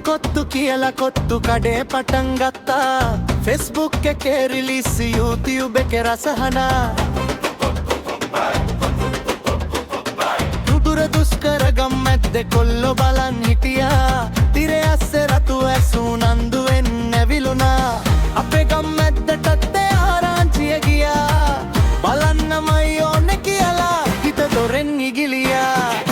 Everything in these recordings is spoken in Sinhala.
කොත්තු කියලා කොත්තු කඩේ පටන් ගත්තා Facebook එකේ රිලීස් YouTube එකේ රසහනා දුදුර දුෂ්කර ගම්මැද්දේ කොල්ලෝ බලන් හිටියා තිරේ ඇස්සේ රතු ඇසූ නන්දුවෙන් නැවිලුණා අපේ ගම්මැද්දටත් ආරංචිය ගියා බලන්නමයි ඕනේ කියලා හිත දොරෙන් ඉගිලියා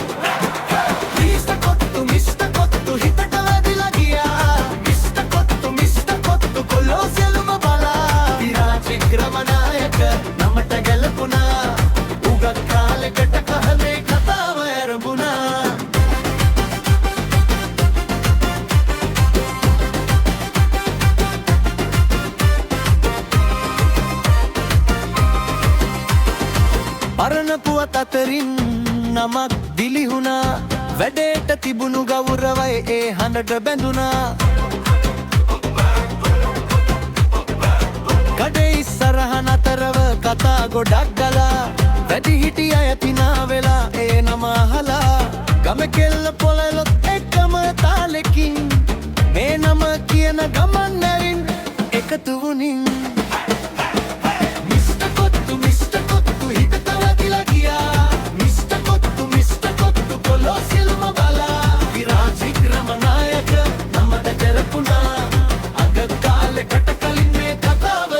නමට ගැලපුණා උගත් කාලෙකට කහලේ කතාව ඇරඹුණා පරණ පුවත් අතරින් නමක් දිලිහුණා වැඩේට තිබුණු ගෞරවය ඒ හඬට බැඳුණා කඩේ ඉස්සරහ නතරව කතා ගොඩක් ගලා වැඩිහිටි අය පිනා වෙලා ඒ නම අහලා ගම කෙල්ල පොළලොත් එකම තාලෙකින් මේ නම කියන ගමන් නැරින් එකතු වුණින් මිස්ටර් කොත්තු හිතට වැදිලා ගියා මිස්ටර් කොත්තු පොළොස් සිළුම බලා විරාජ් වික්‍රමනායක නමට කරපුණා අග කාලෙකට කලින් මේ කතාව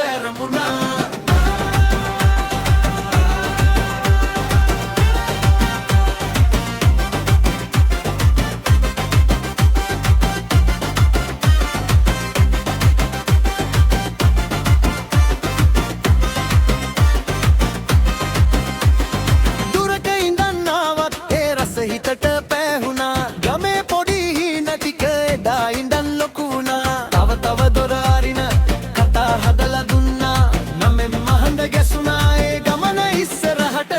හිතට පෑහුණා ගමේ පොඩි නැතික එදා ඉඳන් ලොකු වුණා තව තව දොර අරින කතා හදලා දුන්නා නමෙන් මහඳ ගැසුණා ඒ ගමන ඉස්සරහට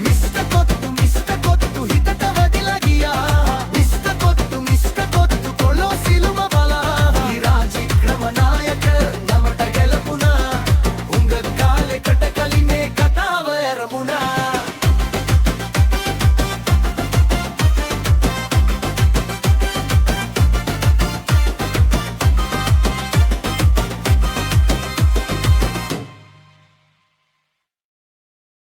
මිස්ටර් කොත්තු හිතට වැදිලා ගියා මිස්ටර් කොත්තු පොළොස් සිළුම බලා විරාජ් වික්‍රමනායක නමට ගැලපුණා උංග කාලෙකට කලින් මේ කතාව ඇරඹුණා